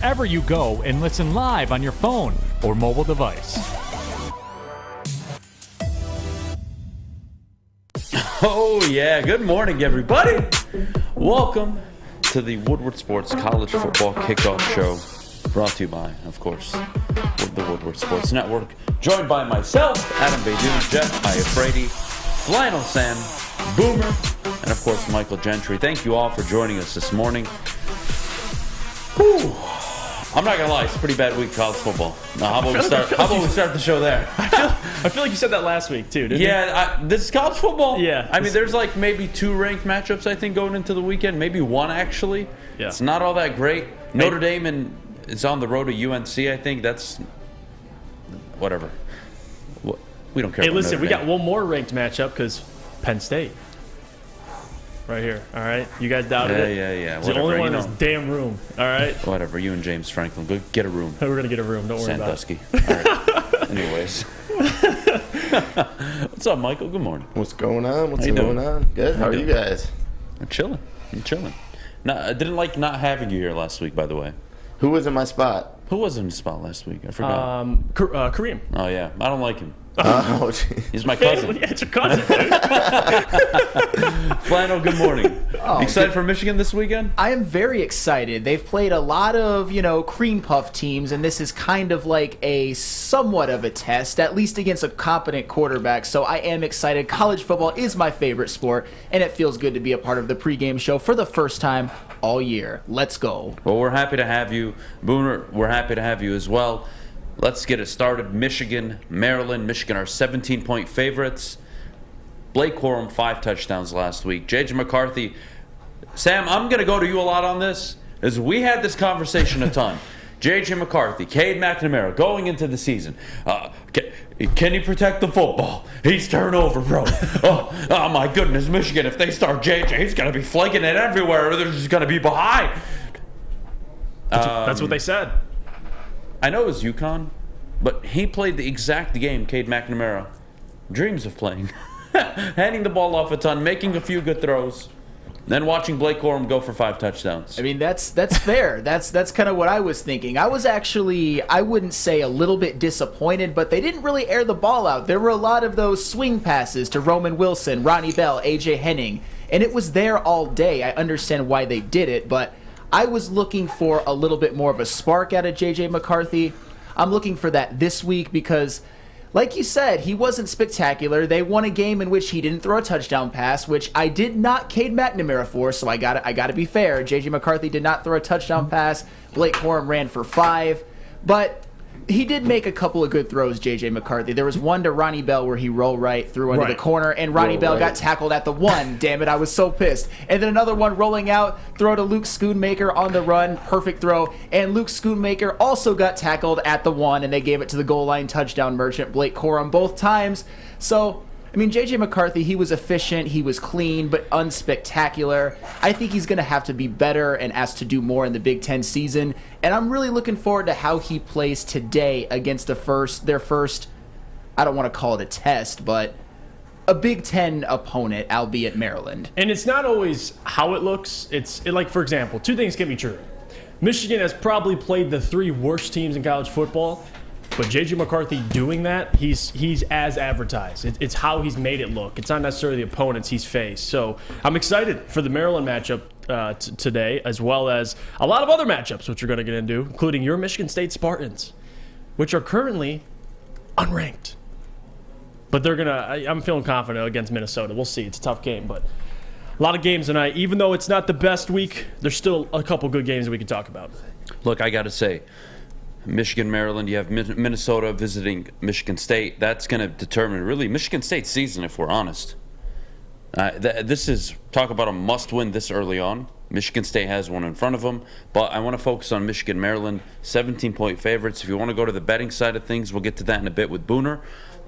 Wherever you go and listen live on your phone or mobile device. Oh, yeah. Good morning, everybody. Welcome to the Woodward Sports College Football Kickoff Show. Brought to you by, of course, the Woodward Sports Network. Joined by myself, Adham, Beydoun, Jeff, Iafrate, Flannel Sam, Boomer, and, of course, Michael Gentry. Thank you all for joining us this morning. Whew. I'm not gonna lie, it's a pretty bad week of college football. Now, how about we start the show there? I feel like you said that last week too, didn't you? Yeah, this is college football. Yeah. I mean, there's like maybe 2 ranked matchups, I think, going into the weekend. Maybe 1, actually. Yeah. It's not all that great. Notre Dame is on the road to UNC, I think. That's whatever. We don't care. Hey, listen, we got one more ranked matchup because Penn State. Right here, all right? You guys doubted it? Yeah. It's the only one in this damn room, all right? Whatever, you and James Franklin, go get a room. We're going to get a room, don't worry about it. Sandusky. All right. Anyways. What's up, Michael? Good morning. What's going on? What's going on? Good. How are you guys? I'm chilling. No, I didn't like not having you here last week, by the way. Who was in my spot? Who was in the spot last week? I forgot. Kareem. Oh, yeah. I don't like him. Oh, geez. He's my cousin. Yeah, it's your cousin, dude. Flannel, good morning. Excited for Michigan this weekend? I am very excited. They've played a lot of, cream puff teams, and this is kind of like a somewhat of a test, at least against a competent quarterback. So I am excited. College football is my favorite sport, and it feels good to be a part of the pregame show for the first time all year. Let's go. Well, we're happy to have you. Booner, we're happy to have you as well. Let's get it started. Michigan, Maryland. Michigan are 17-point favorites. Blake Corum, 5 touchdowns last week. J.J. McCarthy. Sam, I'm going to go to you a lot on this, as we had this conversation a ton. J.J. McCarthy, Cade McNamara, going into the season. Can he protect the football? He's turnover prone. Oh, my goodness, Michigan, if they start J.J., he's going to be flaking it everywhere, or they're just going to be behind. That's what they said. I know it was UConn, but he played the exact game Cade McNamara dreams of playing. Handing the ball off a ton, making a few good throws, then watching Blake Corum go for 5 touchdowns. I mean, that's fair. That's kind of what I was thinking. I was actually, I wouldn't say a little bit disappointed, but they didn't really air the ball out. There were a lot of those swing passes to Roman Wilson, Ronnie Bell, A.J. Henning, and it was there all day. I understand why they did it, but I was looking for a little bit more of a spark out of J.J. McCarthy. I'm looking for that this week because, like you said, he wasn't spectacular. They won a game in which he didn't throw a touchdown pass, which I did not Cade McNamara for, so I got to be fair. J.J. McCarthy did not throw a touchdown pass. Blake Corum ran for 5, but he did make a couple of good throws, J.J. McCarthy. There was one to Ronnie Bell where he rolled right through under the corner, and Ronnie Bell got tackled at the 1. Damn it, I was so pissed. And then another one rolling out, throw to Luke Schoonmaker on the run, perfect throw. And Luke Schoonmaker also got tackled at the 1, and they gave it to the goal line touchdown merchant, Blake Corum, both times. So, I mean, J.J. McCarthy, he was efficient, he was clean, but unspectacular. I think he's going to have to be better and asked to do more in the Big Ten season. And I'm really looking forward to how he plays today against their first, I don't want to call it a test, but a Big Ten opponent, albeit Maryland. And it's not always how it looks. Like, for example, 2 things can be true. Michigan has probably played the 3 worst teams in college football. But J.J. McCarthy doing that, he's as advertised. It's how he's made it look. It's not necessarily the opponents he's faced. So I'm excited for the Maryland matchup today, as well as a lot of other matchups, which we're going to get into, including your Michigan State Spartans, which are currently unranked. But I'm feeling confident against Minnesota. We'll see. It's a tough game, but a lot of games tonight. Even though it's not the best week, there's still a couple good games that we can talk about. Look, I got to say, Michigan, Maryland, you have Minnesota visiting Michigan State. That's going to determine really Michigan State's season, if we're honest. This is, talk about a must-win this early on. Michigan State has one in front of them, but I want to focus on Michigan, Maryland, 17-point favorites. If you want to go to the betting side of things, we'll get to that in a bit with Booner.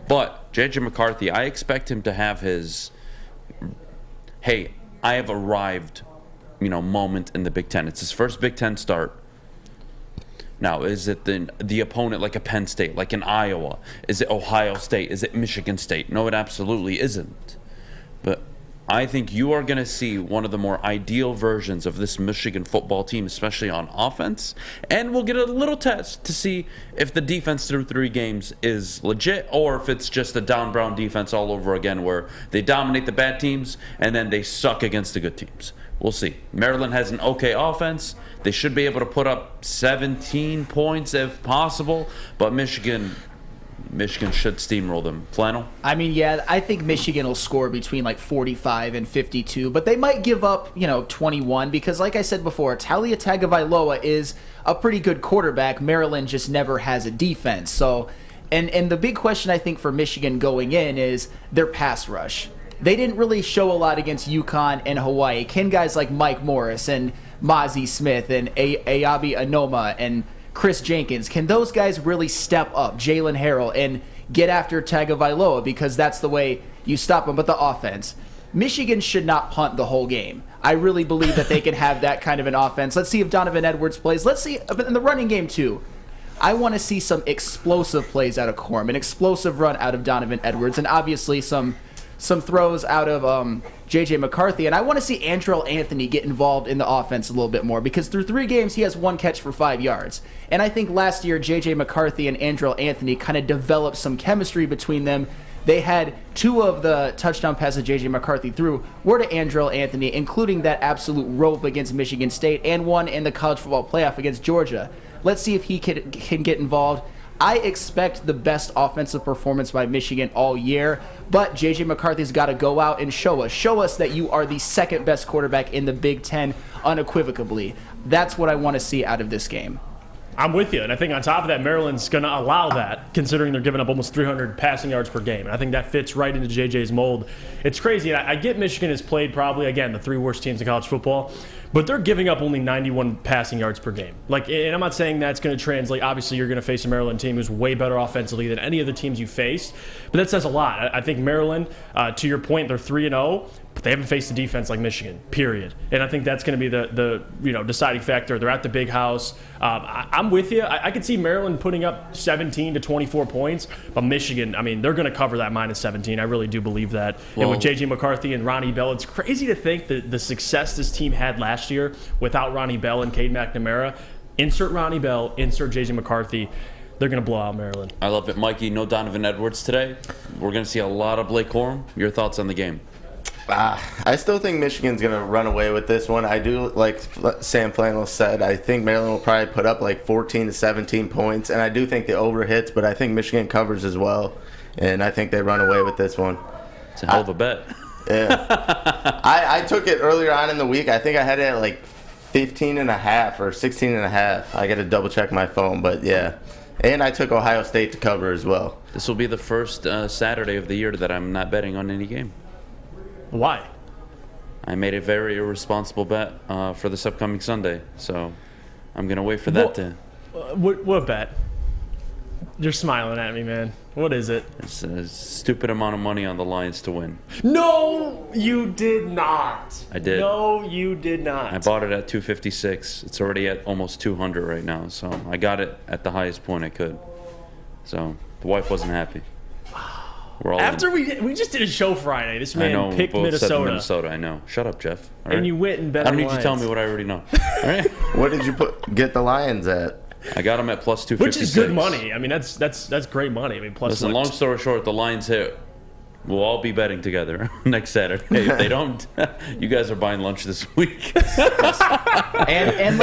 But J.J. McCarthy, I expect him to have his, hey, I have arrived, moment in the Big Ten. It's his first Big Ten start. Now, is it the opponent like a Penn State, like an Iowa? Is it Ohio State? Is it Michigan State? No, it absolutely isn't. But I think you are going to see one of the more ideal versions of this Michigan football team, especially on offense. And we'll get a little test to see if the defense through 3 games is legit or if it's just a Don Brown defense all over again where they dominate the bad teams and then they suck against the good teams. We'll see. Maryland has an okay offense. They should be able to put up 17 points if possible, but Michigan should steamroll them. Flannel? I mean, yeah, I think Michigan will score between like 45 and 52, but they might give up, 21 because, like I said before, Talia Tagovailoa is a pretty good quarterback. Maryland just never has a defense. So, and the big question I think for Michigan going in is their pass rush. They didn't really show a lot against UConn and Hawaii. Can guys like Mike Morris and Mozzie Smith and Ayabi Anoma and Chris Jenkins, can those guys really step up, Jalen Harrell, and get after Tagovailoa because that's the way you stop them? But the offense, Michigan should not punt the whole game. I really believe that they can have that kind of an offense. Let's see if Donovan Edwards plays. Let's see in the running game too. I want to see some explosive plays out of Corum, an explosive run out of Donovan Edwards, and obviously some throws out of J.J. McCarthy. And I want to see Andrell Anthony get involved in the offense a little bit more because through 3 games, he has 1 catch for 5 yards. And I think last year, J.J. McCarthy and Andrell Anthony kind of developed some chemistry between them. They had 2 of the touchdown passes J.J. McCarthy threw were to Andrell Anthony, including that absolute rope against Michigan State and one in the college football playoff against Georgia. Let's see if he can get involved. I expect the best offensive performance by Michigan all year, but J.J. McCarthy's got to go out and show us that you are the second best quarterback in the Big Ten unequivocally. That's what I want to see out of this game. I'm with you, and I think on top of that, Maryland's going to allow that, considering they're giving up almost 300 passing yards per game, and I think that fits right into JJ's mold. It's crazy, and I get Michigan has played probably, again, the 3 worst teams in college football, but they're giving up only 91 passing yards per game. And I'm not saying that's going to translate. Obviously, you're going to face a Maryland team who's way better offensively than any of the teams you faced, but that says a lot. I think Maryland, to your point, they're 3-0. But they haven't faced a defense like Michigan, period. And I think that's going to be the deciding factor. They're at the big house. I'm with you. I could see Maryland putting up 17 to 24 points, but Michigan, I mean, they're going to cover that minus 17. I really do believe that. Well, and with J.J. McCarthy and Ronnie Bell, it's crazy to think that the success this team had last year without Ronnie Bell and Cade McNamara. Insert Ronnie Bell, insert J.J. McCarthy. They're going to blow out Maryland. I love it. Mikey, no Donovan Edwards today. We're going to see a lot of Blake Corum. Your thoughts on the game? I still think Michigan's going to run away with this one. I do, like Sam Flannel said, I think Maryland will probably put up like 14 to 17 points, and I do think the over hits, but I think Michigan covers as well, and I think they run away with this one. It's a hell of a bet. Yeah. I took it earlier on in the week. I think I had it at like 15.5 or 16.5. I got to double check my phone, but yeah. And I took Ohio State to cover as well. This will be the first Saturday of the year that I'm not betting on any game. Why? I made a very irresponsible bet for this upcoming Sunday, so I'm going to wait for that to... What bet? You're smiling at me, man. What is it? It's a stupid amount of money on the Lions to win. No, you did not. I did. No, you did not. I bought it at 256. It's already at almost 200 right now, so I got it at the highest point I could. So the wife wasn't happy. After we just did a show Friday, this man picked Minnesota. I know. Shut up, Jeff. All and right? you went and bet. I don't need you to tell me what I already know. All right? What did you get the Lions at? I got them at plus 256. Which is good money. I mean, that's great money. I mean, plus. Listen, long story short, the Lions hit. We'll all be betting together next Saturday. If they don't, you guys are buying lunch this week. and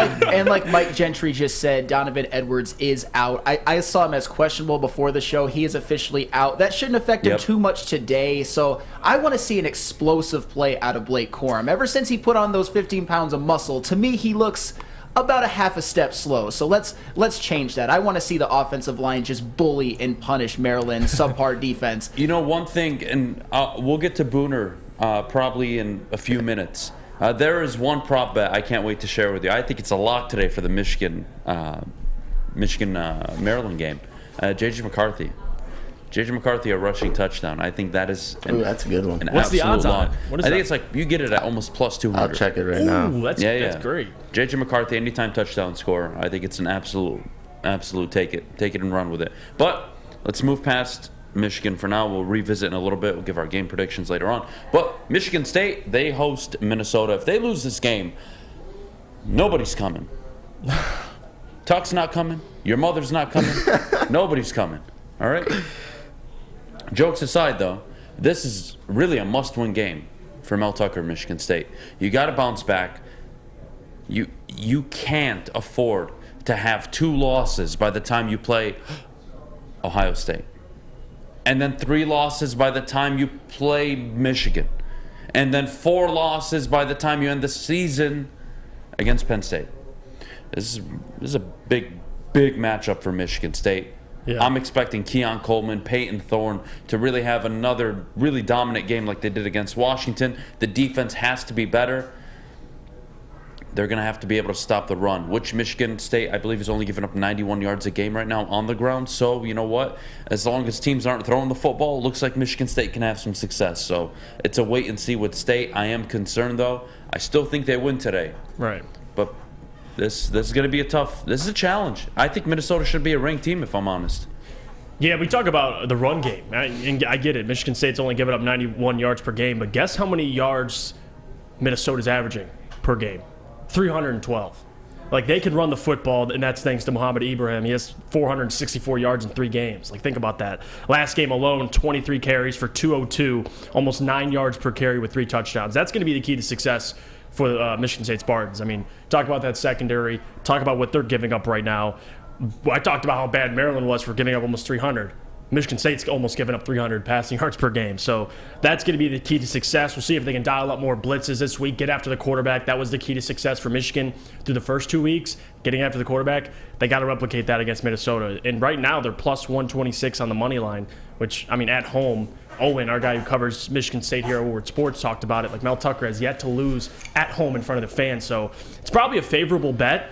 like Mike Gentry just said, Donovan Edwards is out. I saw him as questionable before the show. He is officially out. That shouldn't affect him too much today. So I want to see an explosive play out of Blake Corum. Ever since he put on those 15 pounds of muscle, to me he looks about a half a step slow. So let's change that. I want to see the offensive line just bully and punish Maryland's subpar defense. You know, one thing, and we'll get to Booner probably in a few minutes. There is one prop bet I can't wait to share with you. I think it's a lock today for the Michigan-Maryland game. J.J. McCarthy. J.J. McCarthy, a rushing touchdown. I think that is that's a good one. What's the odds on it? I think it's like you get it at almost plus 200. I'll check it right now. That's great. J.J. McCarthy, anytime touchdown score. I think it's an absolute take it and run with it. But let's move past Michigan for now. We'll revisit in a little bit. We'll give our game predictions later on. But Michigan State, they host Minnesota. If they lose this game, nobody's coming. Tuck's not coming. Your mother's not coming. Nobody's coming. All right? Jokes aside, though, this is really a must-win game for Mel Tucker, Michigan State. You got to bounce back. You can't afford to have 2 losses by the time you play Ohio State. And then 3 losses by the time you play Michigan. And then 4 losses by the time you end the season against Penn State. This is a big matchup for Michigan State. Yeah. I'm expecting Keon Coleman, Peyton Thorne to really have another really dominant game like they did against Washington. The defense has to be better. They're going to have to be able to stop the run, which Michigan State, I believe, is only giving up 91 yards a game right now on the ground. So, you know what? As long as teams aren't throwing the football, it looks like Michigan State can have some success. So it's a wait and see with State. I am concerned, though. I still think they win today. Right. But this is going to be this is a challenge. I think Minnesota should be a ranked team, if I'm honest. Yeah, we talk about the run game. And I get it. Michigan State's only giving up 91 yards per game. But guess how many yards Minnesota's averaging per game? 312. Like, they can run the football, and that's thanks to Mohamed Ibrahim. He has 464 yards in 3 games. Like, think about that. Last game alone, 23 carries for 202, almost 9 yards per carry with 3 touchdowns. That's going to be the key to success for Michigan State Spartans. I mean, talk about that secondary. Talk about what they're giving up right now. I talked about how bad Maryland was for giving up almost 300. Michigan State's almost given up 300 passing yards per game. So that's going to be the key to success. We'll see if they can dial up more blitzes this week, get after the quarterback. That was the key to success for Michigan through the first 2 weeks, getting after the quarterback. They got to replicate that against Minnesota. And right now they're plus 126 on the money line, which, I mean, at home, Owen, our guy who covers Michigan State here at Woodward Sports, talked about it. Like, Mel Tucker has yet to lose at home in front of the fans. So it's probably a favorable bet.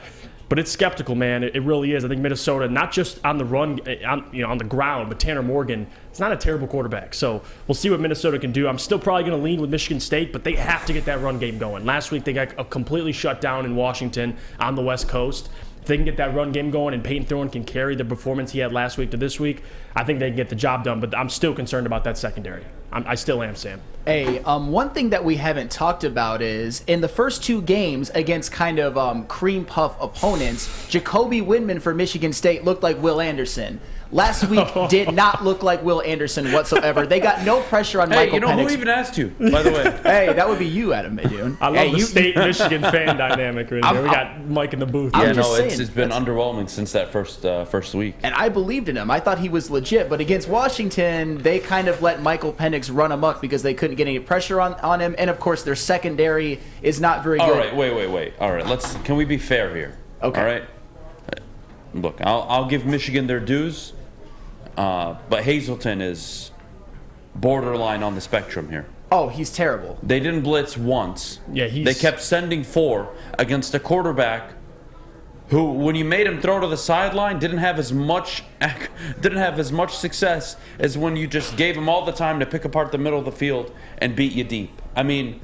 But it's skeptical, man. It really is. I think Minnesota, not just on the run, on the ground, but Tanner Morgan, it's not a terrible quarterback. So we'll see what Minnesota can do. I'm still probably going to lean with Michigan State, but they have to get that run game going. Last week they got completely shut down in Washington on the West Coast. If they can get that run game going and Peyton Thorne can carry the performance he had last week to this week, I think they can get the job done. But I'm still concerned about that secondary. I still am, Sam. Hey, one thing that we haven't talked about is in the first 2 games against kind of cream puff opponents, Jacoby Windman for Michigan State looked like Will Anderson. Last week did not look like Will Anderson whatsoever. They got no pressure on Michael Penix. Who even asked you, by the way? Hey, that would be you, Adam Beydoun. I love the State-Michigan fan dynamic right there. We got Mike in the booth. Yeah, it's been underwhelming since that first week. And I believed in him. I thought he was legit. But against Washington, they kind of let Michael Penix run amok because they couldn't get any pressure on him. And, of course, their secondary is not very good. All right, wait. All right, can we be fair here? Okay. All right? Look, I'll give Michigan their dues. But Hazleton is borderline on the spectrum here. Oh, he's terrible. They didn't blitz once. Yeah, They kept sending 4 against a quarterback who, when you made him throw to the sideline, didn't have as much success as when you just gave him all the time to pick apart the middle of the field and beat you deep. I mean,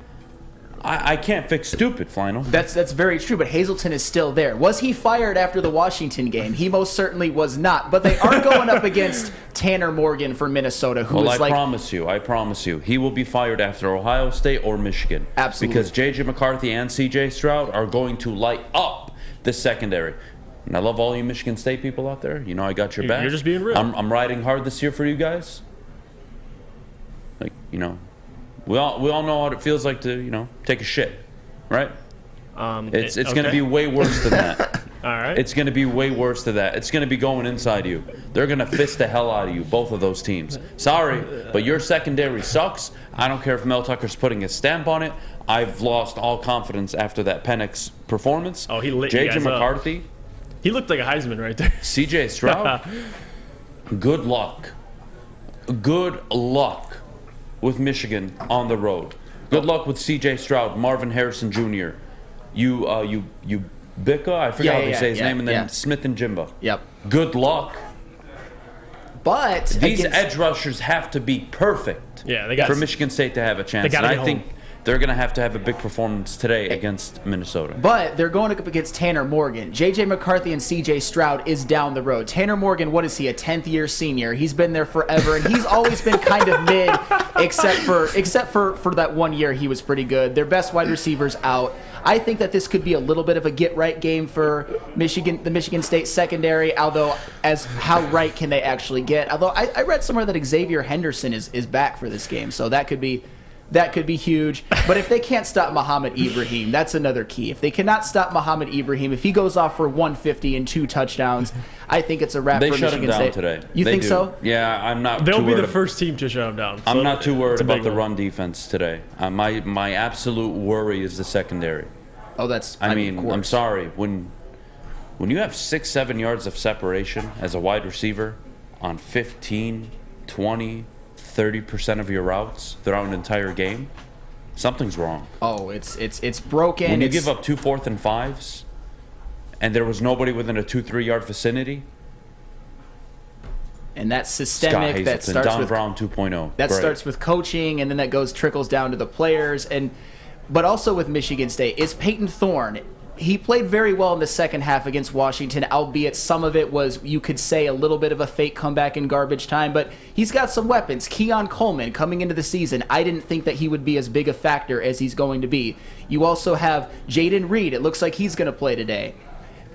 I can't fix stupid, Flannel. That's very true, but Hazleton is still there. Was he fired after the Washington game? He most certainly was not. But they are going up against Tanner Morgan for Minnesota, who is I promise you, he will be fired after Ohio State or Michigan. Absolutely. Because J.J. McCarthy and C.J. Stroud are going to light up the secondary. And I love all you Michigan State people out there. You know I got your back. You're just being real. I'm riding hard this year for you guys. Like, you know. We all know what it feels like to, take a shit, right? It's going to be way worse than that. All right. It's going to be way worse than that. It's going to be going inside you. They're going to fist the hell out of you, both of those teams. Sorry, but your secondary sucks. I don't care if Mel Tucker's putting a stamp on it. I've lost all confidence after that Penix performance. Oh, he lit J.J. McCarthy. He looked like a Heisman right there. C.J. Stroud. Good luck. Good luck with Michigan on the road. Good luck with C.J. Stroud, Marvin Harrison Jr., you Bicka, I forgot how they say his name, and then Smith and Jimba. Yep. Good luck. But these edge rushers have to be perfect for Michigan State to have a chance. They and I think they're going to have a big performance today against Minnesota. But they're going up against Tanner Morgan. J.J. McCarthy and C.J. Stroud is down the road. Tanner Morgan, what is he, a 10th-year senior? He's been there forever, and he's always been kind of mid, except for that 1 year he was pretty good. Their best wide receivers out. I think that this could be a little bit of a get-right game for the Michigan State secondary, although as how right can they actually get? Although I read somewhere that Xavier Henderson is back for this game, so that could be huge. But if they can't stop Muhammad Ibrahim, that's another key. If they cannot stop Muhammad Ibrahim, if he goes off for 150 and 2 touchdowns, I think it's a wrap for Michigan State. They shut him down today. You think so? Yeah, I'm not. They'll be the first team to shut him down. I'm not too worried about the run defense today. My absolute worry is the secondary. Oh, that's. I mean, I'm sorry. When you have 6-7 yards of separation as a wide receiver on 15, 20, 30% of your routes throughout an entire game, something's wrong. Oh, it's broken. When you give up 2 4th and 5s, and there was nobody within a 2-3 yard vicinity. And that's systemic. That starts Don with Brown 2.0. That starts with coaching, and then that trickles down to the players, but also with Michigan State is Peyton Thorne. He played very well in the second half against Washington, albeit some of it was, you could say, a little bit of a fake comeback in garbage time, but he's got some weapons. Keon Coleman coming into the season, I didn't think that he would be as big a factor as he's going to be. You also have Jaden Reed. It looks like he's going to play today.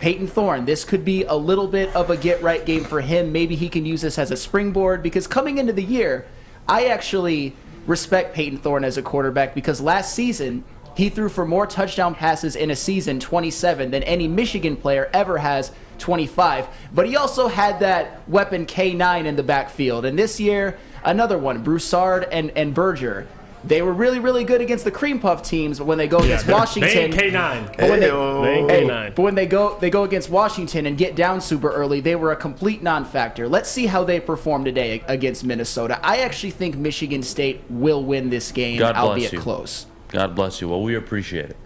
Peyton Thorne, this could be a little bit of a get-right game for him. Maybe he can use this as a springboard, because coming into the year, I actually respect Peyton Thorne as a quarterback, because last season he threw for more touchdown passes in a season, 27, than any Michigan player ever has, 25. But he also had that weapon K9 in the backfield. And this year, another one, Broussard and Berger. They were really, really good against the cream puff teams, but when they go against Washington, they ain't K9. But when they go against Washington and get down super early, they were a complete non-factor. Let's see how they perform today against Minnesota. I actually think Michigan State will win this game, albeit close. God bless you. Well, we appreciate it.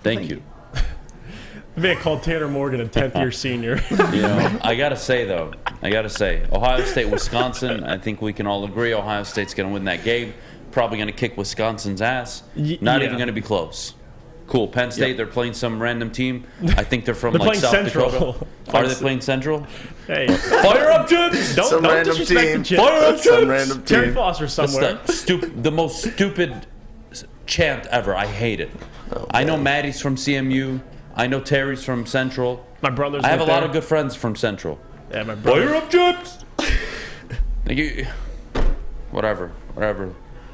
Thank you. Man called Tanner Morgan a 10th-year senior. I got to say, Ohio State, Wisconsin, I think we can all agree Ohio State's going to win that game. Probably going to kick Wisconsin's ass. Not even going to be close. Cool. Penn State, they're playing some random team. I think they're from South Dakota. Are they playing Central? Hey. Fire up, Chips! Don't disrespect the Chips. Fire up, Chips! Terry Foster somewhere. That's the most stupid chant ever. I hate it. I know Maddie's from CMU. I know Terry's from Central. My brother's. I have a lot of good friends from Central. Yeah, my brother. Fire up, Chips! Whatever.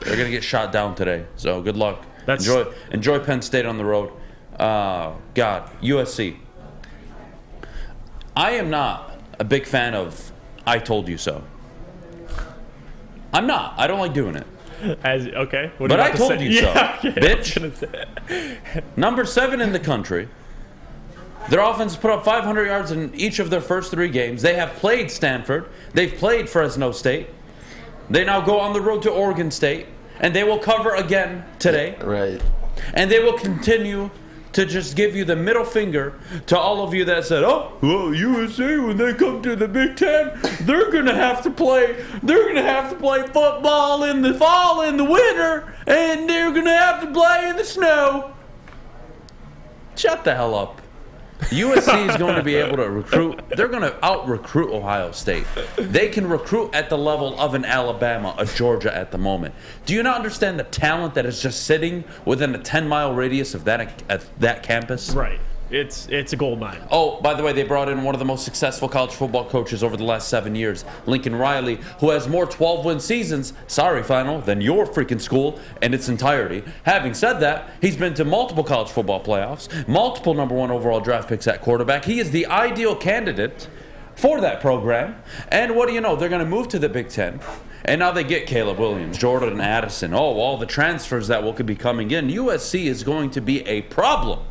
They're gonna get shot down today. So good luck. Enjoy Penn State on the road. God, USC. I am not a big fan of "I told you so." I'm not. I don't like doing it. Okay. But I told you so, okay, bitch. Number 7 in the country. Their offense has put up 500 yards in each of their first 3 games. They have played Stanford. They've played Fresno State. They now go on the road to Oregon State, and they will cover again today. Right. And they will continue to just give you the middle finger to all of you that said, "Oh, well, USA, when they come to the Big Ten, they're gonna have to play football in the fall and the winter, and they're gonna have to play in the snow." Shut the hell up. USC is going to be able to recruit. They're going to out-recruit Ohio State. They can recruit at the level of an Alabama, a Georgia at the moment. Do you not understand the talent that is just sitting within a 10-mile radius of that campus? Right. It's a gold mine. Oh, by the way, they brought in one of the most successful college football coaches over the last 7 years, Lincoln Riley, who has more 12-win seasons, final, than your freaking school in its entirety. Having said that, he's been to multiple college football playoffs, multiple number 1 overall draft picks at quarterback. He is the ideal candidate for that program. And what do you know? They're going to move to the Big Ten. And now they get Caleb Williams, Jordan Addison, all the transfers that will be coming in. USC is going to be a problem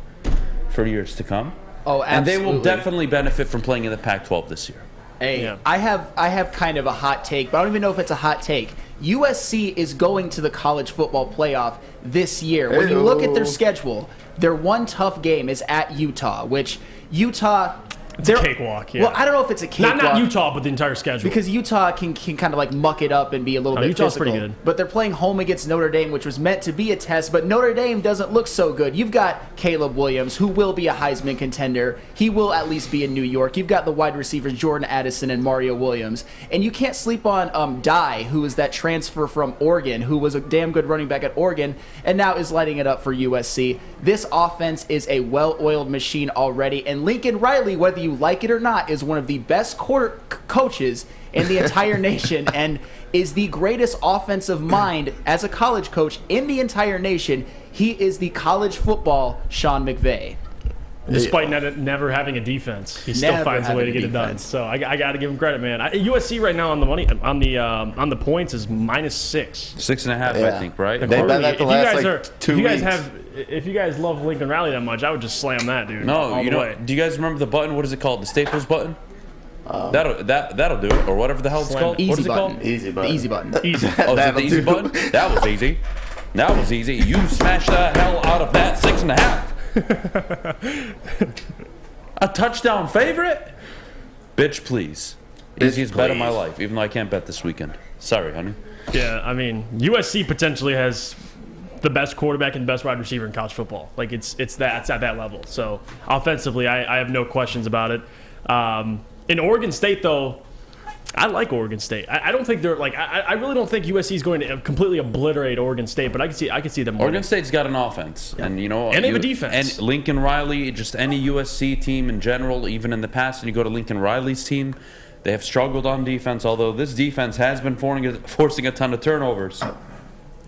for years to come. Oh, absolutely. And they will definitely benefit from playing in the Pac-12 this year. Hey, yeah. I have kind of a hot take, but I don't even know if it's a hot take. USC is going to the college football playoff this year. When you look at their schedule, their one tough game is at Utah, which Utah, It's a cakewalk, yeah. Well, I don't know if it's a cakewalk. Not Utah, but the entire schedule. Because Utah can kind of like muck it up and be a little bit Utah's physical. pretty good. But they're playing home against Notre Dame, which was meant to be a test, but Notre Dame doesn't look so good. You've got Caleb Williams, who will be a Heisman contender. He will at least be in New York. You've got the wide receivers Jordan Addison and Mario Williams. And you can't sleep on Dye, who is that transfer from Oregon, who was a damn good running back at Oregon, and now is lighting it up for USC. This offense is a well-oiled machine already, and Lincoln Riley, whether you like it or not, is one of the best coaches in the entire nation and is the greatest offensive mind as a college coach in the entire nation. He is the college football Sean McVay. Despite never having a defense, he still finds a way to get it done. So I got to give him credit, man. USC right now on the money on the points is -6, 6.5, I think, right? They bet that the last 2 weeks. If you guys love Lincoln Riley that much, I would just slam that, dude. No, all you the know. way. Do you guys remember the button? What is it called? The Staples button. That'll do it, or whatever the hell it's called. Easy What is it button. called? Easy button. The easy button. Easy. Oh, is it the easy button? That was easy. That was easy. You smashed the hell out of that 6.5. A touchdown favorite? Bitch, please. Easiest bet of my life, even though I can't bet this weekend. Sorry, honey. Yeah, I mean, USC potentially has the best quarterback and the best wide receiver in college football. Like it's at that level. So offensively, I have no questions about it. In Oregon State, though, I like Oregon State. I don't think they're like. I really don't think USC is going to completely obliterate Oregon State, but I can see them. Oregon State's got an offense, and you know, and they have a defense. And Lincoln Riley, just any USC team in general, even in the past, and you go to Lincoln Riley's team, they have struggled on defense. Although this defense has been forcing a ton of turnovers.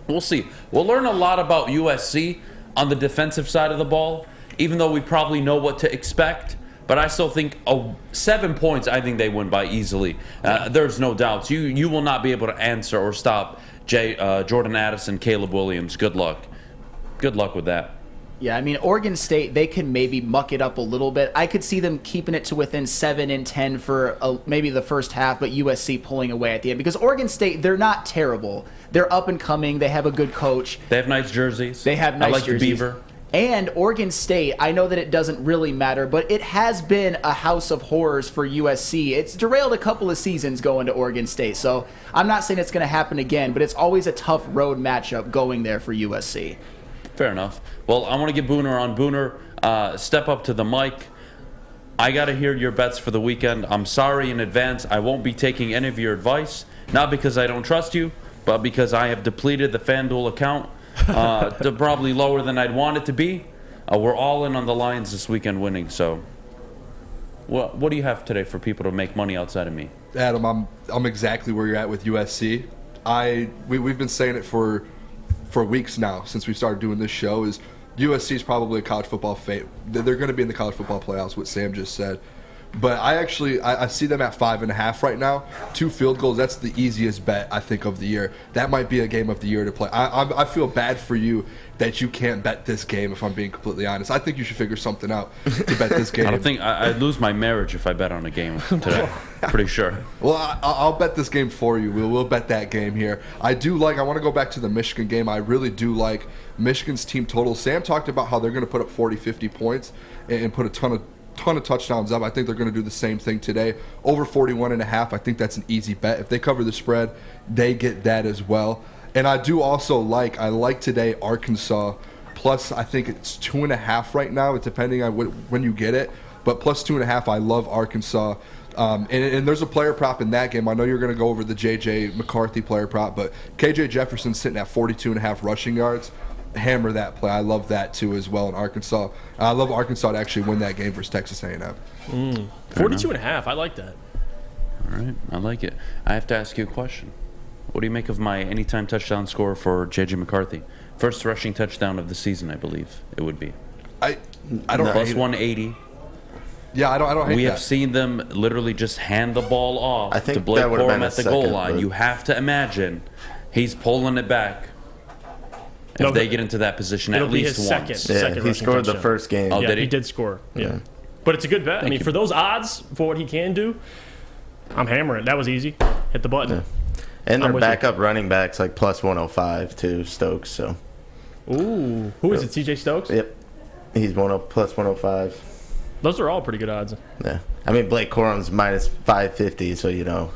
We'll see. We'll learn a lot about USC on the defensive side of the ball, even though we probably know what to expect. But I still think 7 points, I think they win by easily. There's no doubts. You will not be able to answer or stop Jordan Addison, Caleb Williams. Good luck. Good luck with that. Yeah, I mean, Oregon State, they can maybe muck it up a little bit. I could see them keeping it to within 7 and 10 for maybe the first half, but USC pulling away at the end. Because Oregon State, they're not terrible. They're up and coming. They have a good coach. They have nice jerseys. They have nice jerseys. I like jerseys. the Beaver. And Oregon State, I know that it doesn't really matter, but it has been a house of horrors for USC. It's derailed a couple of seasons going to Oregon State, so I'm not saying it's going to happen again, but it's always a tough road matchup going there for USC. Fair enough. Well, I want to get Booner on. Booner, step up to the mic. I got to hear your bets for the weekend. I'm sorry in advance. I won't be taking any of your advice, not because I don't trust you, but because I have depleted the FanDuel account. To probably lower than I'd want it to be. We're all in on the Lions this weekend winning. So, what do you have today for people to make money outside of me? Adam, I'm exactly where you're at with USC. We've been saying it for weeks now since we started doing this show. Is USC is probably a college football fate. They're going to be in the college football playoffs. What Sam just said. But I see them at 5.5 right now. 2 field goals, that's the easiest bet, I think, of the year. That might be a game of the year to play. I feel bad for you that you can't bet this game, if I'm being completely honest. I think you should figure something out to bet this game. I don't think I'd lose my marriage if I bet on a game today. Pretty sure. Well, I'll bet this game for you. We'll bet that game here. I want to go back to the Michigan game. I really do like Michigan's team total. Sam talked about how they're going to put up 40, 50 points and put a ton of touchdowns up. I think they're going to do the same thing today. Over 41.5, I think that's an easy bet. If they cover the spread, they get that as well. And I do also like today Arkansas plus, I think it's 2.5 right now. It's depending on when you get it, but plus 2.5. I love Arkansas. And there's a player prop in that game. I know you're going to go over the J.J. McCarthy player prop, but K.J. Jefferson's sitting at 42.5 rushing yards. Hammer that play. I love that too as well in Arkansas. I love Arkansas to actually win that game versus Texas A&M. 42.5. I like that. All right, I like it. I have to ask you a question. What do you make of my anytime touchdown score for J.J. McCarthy? First rushing touchdown of the season, I believe it would be. I don't plus 180. Yeah, I don't hate that. We have seen them literally just hand the ball off I think to Blake that would've Corum been at the a goal second, line. but- You have to imagine he's pulling it back. If they get into that position at It'll be least his once. second he rushing scored the touchdown. first game. Oh, Yeah, did he? he did score. Yeah. But it's a good bet. I mean, for those odds, for what he can do, I'm hammering. That was easy. Hit the button. And their I'm with you. backup running backs like plus 105 too, Stokes. So Ooh. Who is it, CJ Stokes? yep, he's plus 105. Those are all pretty good odds. Yeah. I mean, Blake Corum's minus 550, so,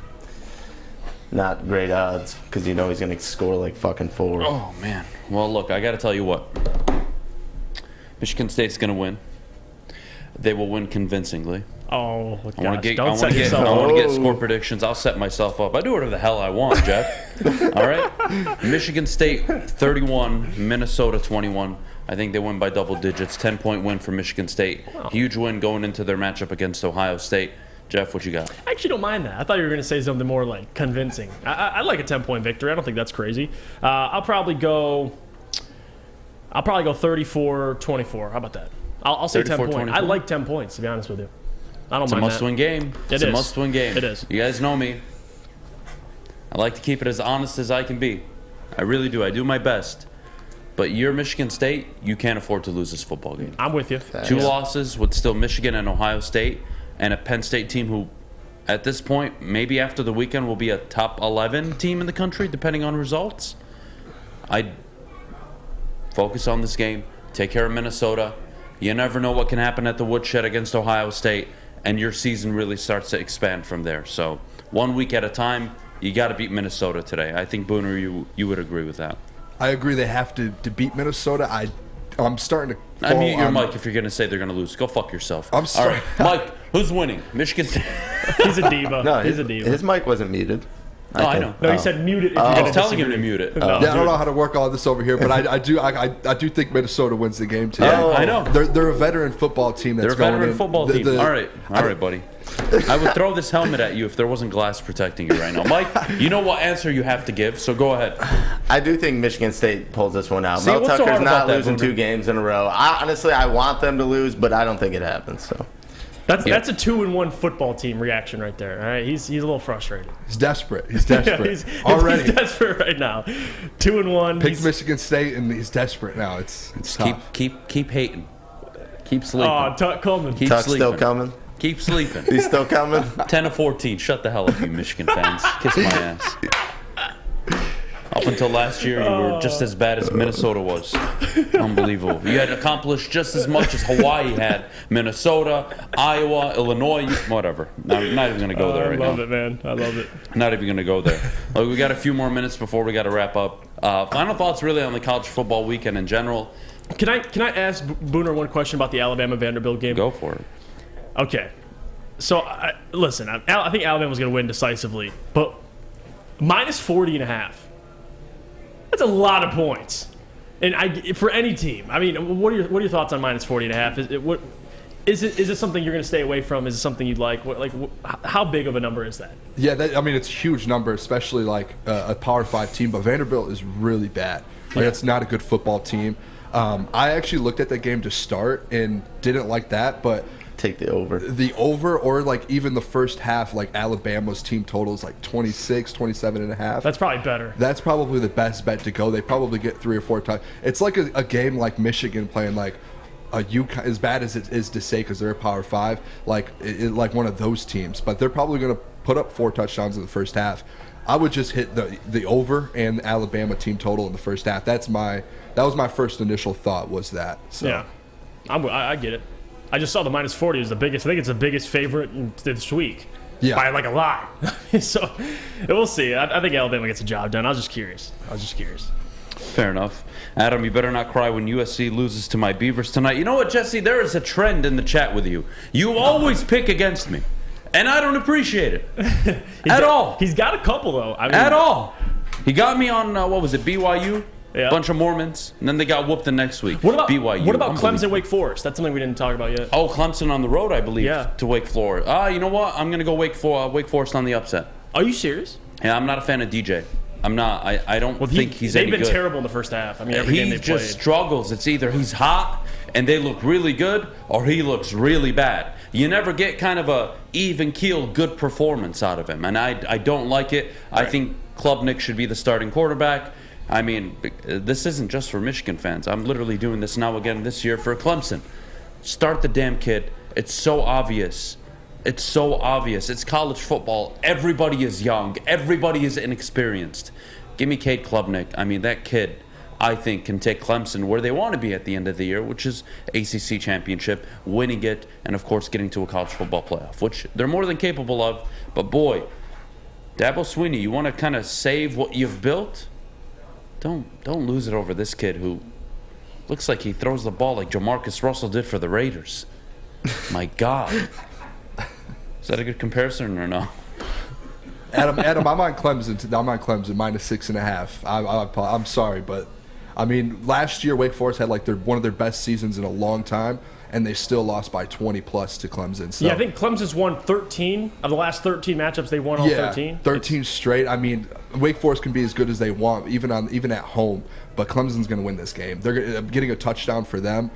not great odds because he's going to score like fucking 4. Oh, man. Well, look, I got to tell you what. Michigan State's going to win. They will win convincingly. Oh, gosh. I want to Don't get score predictions. I'll set myself up. I do whatever the hell I want, Jeff. All right? Michigan State 31, Minnesota 21. I think they win by double digits. 10-point win for Michigan State. Wow. Huge win going into their matchup against Ohio State. Jeff, what you got? I actually don't mind that. I thought you were going to say something more like convincing. I like a 10-point victory. I don't think that's crazy. I'll probably go 34-24. How about that? I'll say 10 points. 24. I like 10 points, to be honest with you. I don't It's a mind must-win game. It's a must-win game. It is. You guys know me. I like to keep it as honest as I can be. I really do. I do my best. But you're Michigan State. You can't afford to lose this football game. I'm with you. 2 losses with still Michigan and Ohio State, and a Penn State team who, at this point, maybe after the weekend, will be a top 11 team in the country, depending on results. I'd focus on this game. Take care of Minnesota. You never know what can happen at the woodshed against Ohio State, and your season really starts to expand from there. So 1 week at a time, you got to beat Minnesota today. I think, Booner, you would agree with that. I agree they have to beat Minnesota. I'm starting to I mute your mic if you're going to say they're going to lose. Go fuck yourself. I'm sorry. All right, Mike, who's winning? Michigan State. He's a diva. No, He's a diva. His mic wasn't muted. No, I know. No, he said mute it if you're I going was to telling him to mute it. No, I don't know how to work all this over here, but I do think Minnesota wins the game today. Yeah, I know. They're a veteran football team. That's They're a veteran going football in. team. All right, buddy. I would throw this helmet at you if there wasn't glass protecting you right now. Mike, you know what answer you have to give, so go ahead. I do think Michigan State pulls this one out. See, Mel what's so Tucker's hard about not that, losing Boomer? 2 games in a row. Honestly, I want them to lose, but I don't think it happens. So That's a 2-1 football team reaction right there. All right, he's a little frustrated. He's desperate. He's desperate he's already. He's desperate right now. 2-1. Picked Michigan State, and he's desperate now. It's tough. Keep hating. Keep sleeping. Oh, Tuck coming. Keep Tuck's sleeping. still coming. Keep sleeping. He's still coming. 10-14. Shut the hell up, you Michigan fans. Kiss my ass. Up until last year, you were just as bad as Minnesota was. Unbelievable. You had accomplished just as much as Hawaii had. Minnesota, Iowa, Illinois, whatever. I'm not even going to go there right now. I love it, man. I love it. Not even going to go there. Look, we got a few more minutes before we got to wrap up. Final thoughts really on the college football weekend in general. Can I ask Booner one question about the Alabama-Vanderbilt game? Go for it. Okay. So, listen, I think Alabama's going to win decisively, but minus 40.5. That's a lot of points. And for any team. I mean, what are your thoughts on minus 40.5? Is it something you're going to stay away from? Is it something you'd like? How big of a number is that? Yeah, it's a huge number, especially like a Power 5 team. But Vanderbilt is really bad. It's not a good football team. I actually looked at that game to start and didn't like that, but Take the over. the over or like even the first half, like Alabama's team total is like 26, 27.5. That's probably better. That's probably the best bet to go. They probably get 3 or 4 times. It's like a game like Michigan playing like a UConn, as bad as it is to say because they're a Power 5, like one of those teams. But they're probably going to put up 4 touchdowns in the first half. I would just hit the over and the Alabama team total in the first half. That was my first initial thought was that. So. Yeah, I get it. I just saw the minus 40 is the biggest. I think it's the biggest favorite this week. Yeah. By like a lot. So we'll see. I think Alabama gets a job done. I was just curious. Fair enough. Adam, you better not cry when USC loses to my Beavers tonight. You know what, Jesse? There is a trend in the chat with you. You always pick against me. And I don't appreciate it. At all. He's got a couple, though. I mean, At all. He got me on, BYU? Yeah. Bunch of Mormons. And then they got whooped the next week. What about BYU? What about Clemson, Wake Forest? That's something we didn't talk about yet. Oh, Clemson on the road, I believe, Yeah. to Wake Forest. You know what? I'm going to go Wake Forest on the upset. Are you serious? Yeah, I'm not a fan of DJ. I'm not. I don't think he's any They've good. been terrible in the first half. I mean, every game He they just played. struggles. It's either he's hot and they look really good, or he looks really bad. You never get kind of a even keel good performance out of him, and I don't like it. Right. I think Klubnik should be the starting quarterback. I mean, this isn't just for Michigan fans. I'm literally doing this now again this year for Clemson. Start the damn kid. It's so obvious. It's so obvious. It's college football. Everybody is young. Everybody is inexperienced. Give me Cade Klubnik. I mean, that kid, I think, can take Clemson where they want to be at the end of the year, which is ACC championship, winning it, and of course getting to a college football playoff, which they're more than capable of. But boy, Dabo Swinney, you want to kind of save what you've built? Don't lose it over this kid who looks like he throws the ball like Jamarcus Russell did for the Raiders. My God. Is that a good comparison or no? Adam, I'm on Clemson. I'm on Clemson minus 6.5. I'm sorry, but I mean, last year Wake Forest had like one of their best seasons in a long time, and they still lost by 20 plus to Clemson. So, yeah, I think Clemson's won 13 of the last 13 matchups. They won all 13. 13 straight. I mean, Wake Forest can be as good as they want, even at home. But Clemson's going to win this game. They're getting a touchdown for them.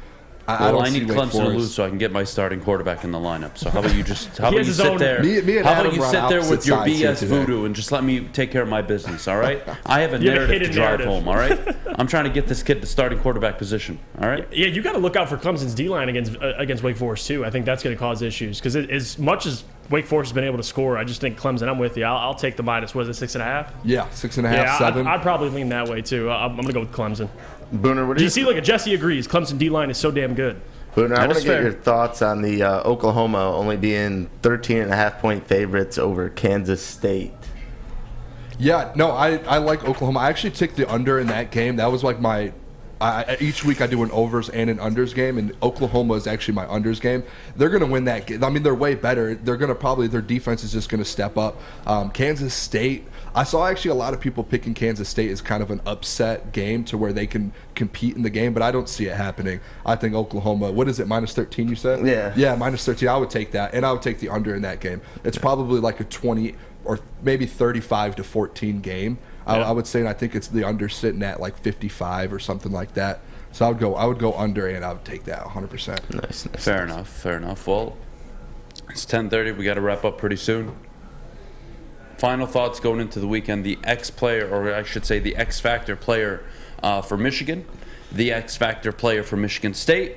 I need Clemson to lose so I can get my starting quarterback in the lineup. So how about you just sit there? How about you sit there with your BS voodoo and just let me take care of my business? All right. I have a narrative to drive home. All right. I'm trying to get this kid the starting quarterback position. All right. Yeah, you got to look out for Clemson's D-line against Wake Forest too. I think that's going to cause issues because as much as Wake Forest has been able to score, I just think Clemson. I'm with you. I'll take the minus. Was it 6.5? Yeah, 6.5, 7. I'd probably lean that way too. I'm going to go with Clemson. Booner, what do you see? Like Jesse agrees. Clemson D-line is so damn good. Booner, I want to get your thoughts on the Oklahoma only being 13.5-point favorites over Kansas State. Yeah, no, I like Oklahoma. I actually took the under in that game. That was like my each week I do an overs and an unders game, and Oklahoma is actually my unders game. They're going to win that game. I mean, they're way better. They're going to their defense is just going to step up. Kansas State, I saw actually a lot of people picking Kansas State as kind of an upset game to where they can compete in the game, but I don't see it happening. I think Oklahoma, what is it, minus 13 you said? Yeah. Yeah, minus 13. I would take that, and I would take the under in that game. It's probably like a 20 or maybe 35-14 game. I would say, and I think it's the under sitting at like 55 or something like that. So I would go under, and I would take that 100%. Nice. Fair enough. Well, it's 10:30. We got to wrap up pretty soon. Final thoughts going into the weekend. The X player, or I should say the X Factor player for Michigan, the X Factor player for Michigan State,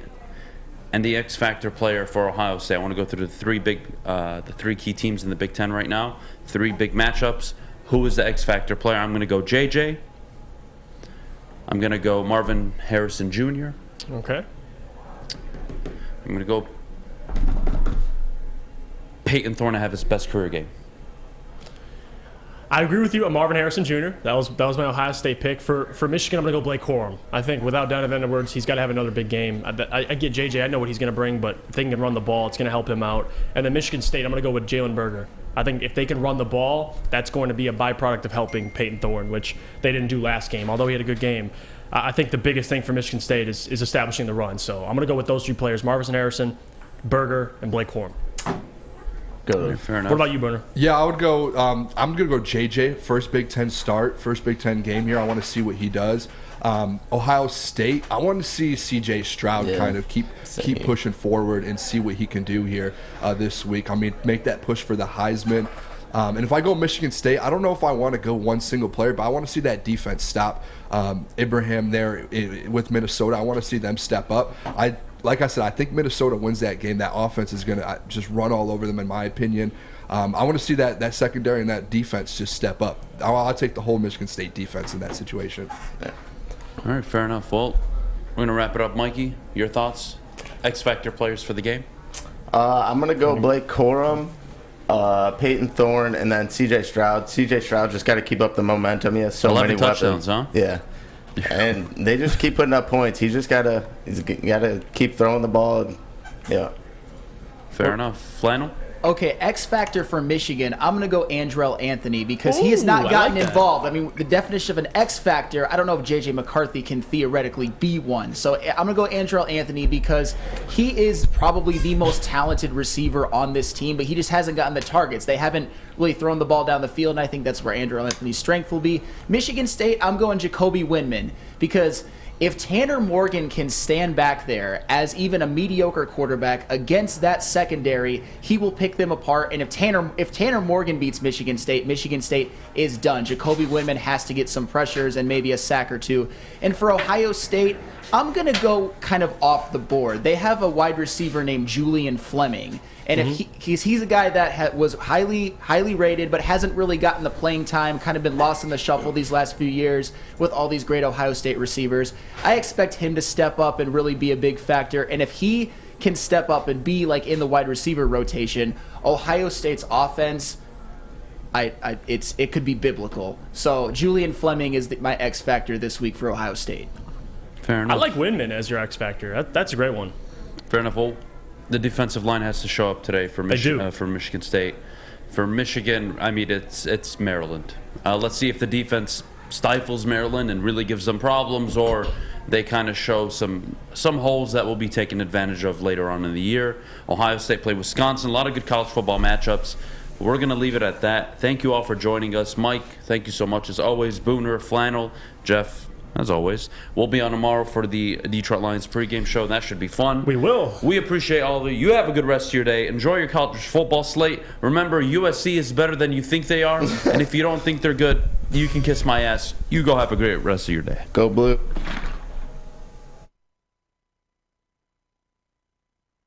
and the X Factor player for Ohio State. I want to go through the three key teams in the Big Ten right now. 3 big matchups. Who is the X Factor player? I'm going to go JJ. I'm going to go Marvin Harrison Jr. Okay. I'm going to go Peyton Thorne to have his best career game. I agree with you on Marvin Harrison Jr. That was my Ohio State pick. For Michigan, I'm going to go Blake Corum. I think without doubt of any words, he's got to have another big game. I get JJ. I know what he's going to bring, but if they can run the ball, it's going to help him out. And then Michigan State, I'm going to go with Jalen Berger. I think if they can run the ball, that's going to be a byproduct of helping Peyton Thorne, which they didn't do last game, although he had a good game. I think the biggest thing for Michigan State is establishing the run. So I'm going to go with those 3 players, Marvin Harrison, Berger, and Blake Corum. Fair enough. What about you, Burner? Yeah, I would go. I'm going to go JJ. First Big Ten start, first Big Ten game here. I want to see what he does. Ohio State, I want to see C.J. Stroud kind of keep pushing forward and see what he can do here this week. I mean, make that push for the Heisman. And if I go Michigan State, I don't know if I want to go one single player, but I want to see that defense stop Ibrahim there with Minnesota. I want to see them step up. Like I said, I think Minnesota wins that game. That offense is going to just run all over them, in my opinion. I want to see that secondary and that defense just step up. I'll take the whole Michigan State defense in that situation. Yeah. All right, fair enough. Well, we're going to wrap it up. Mikey, your thoughts? X Factor players for the game? I'm going to go Blake Corum, Peyton Thorne, and then C.J. Stroud. C.J. Stroud just got to keep up the momentum. He has so many touchdowns, weapons. Huh? Yeah. And they just keep putting up points. He's got to keep throwing the ball. And, yeah. Fair enough. Flannel? Okay, X Factor for Michigan, I'm going to go Andrell Anthony because he has not gotten involved. I mean, the definition of an X Factor, I don't know if J.J. McCarthy can theoretically be one. So I'm going to go Andrell Anthony because he is probably the most talented receiver on this team, but he just hasn't gotten the targets. They haven't really thrown the ball down the field, and I think that's where Andrell Anthony's strength will be. Michigan State, I'm going Jacoby Windman because if Tanner Morgan can stand back there as even a mediocre quarterback against that secondary, he will pick them apart. And if Tanner Morgan beats Michigan State is done. Jacoby Windman has to get some pressures and maybe a sack or 2. And for Ohio State, I'm going to go kind of off the board. They have a wide receiver named Julian Fleming. And if he's a guy that was highly rated, but hasn't really gotten the playing time, kind of been lost in the shuffle these last few years with all these great Ohio State receivers. I expect him to step up and really be a big factor. And if he can step up and be like in the wide receiver rotation, Ohio State's offense, it could be biblical. So Julian Fleming is my X factor this week for Ohio State. Fair enough. I like Windman as your X factor. That's a great one. Fair enough. Well, the defensive line has to show up today for Michigan State. For Michigan, I mean, it's Maryland. Let's see if the defense stifles Maryland and really gives them problems, or they kind of show some holes that will be taken advantage of later on in the year. Ohio State played Wisconsin. A lot of good college football matchups. We're going to leave it at that. Thank you all for joining us. Mike, thank you so much as always. Booner, Flannel, Jeff, as always. We'll be on tomorrow for the Detroit Lions pregame show. That should be fun. We will. We appreciate all of you. You have a good rest of your day. Enjoy your college football slate. Remember, USC is better than you think they are. And if you don't think they're good, you can kiss my ass. You go have a great rest of your day. Go Blue.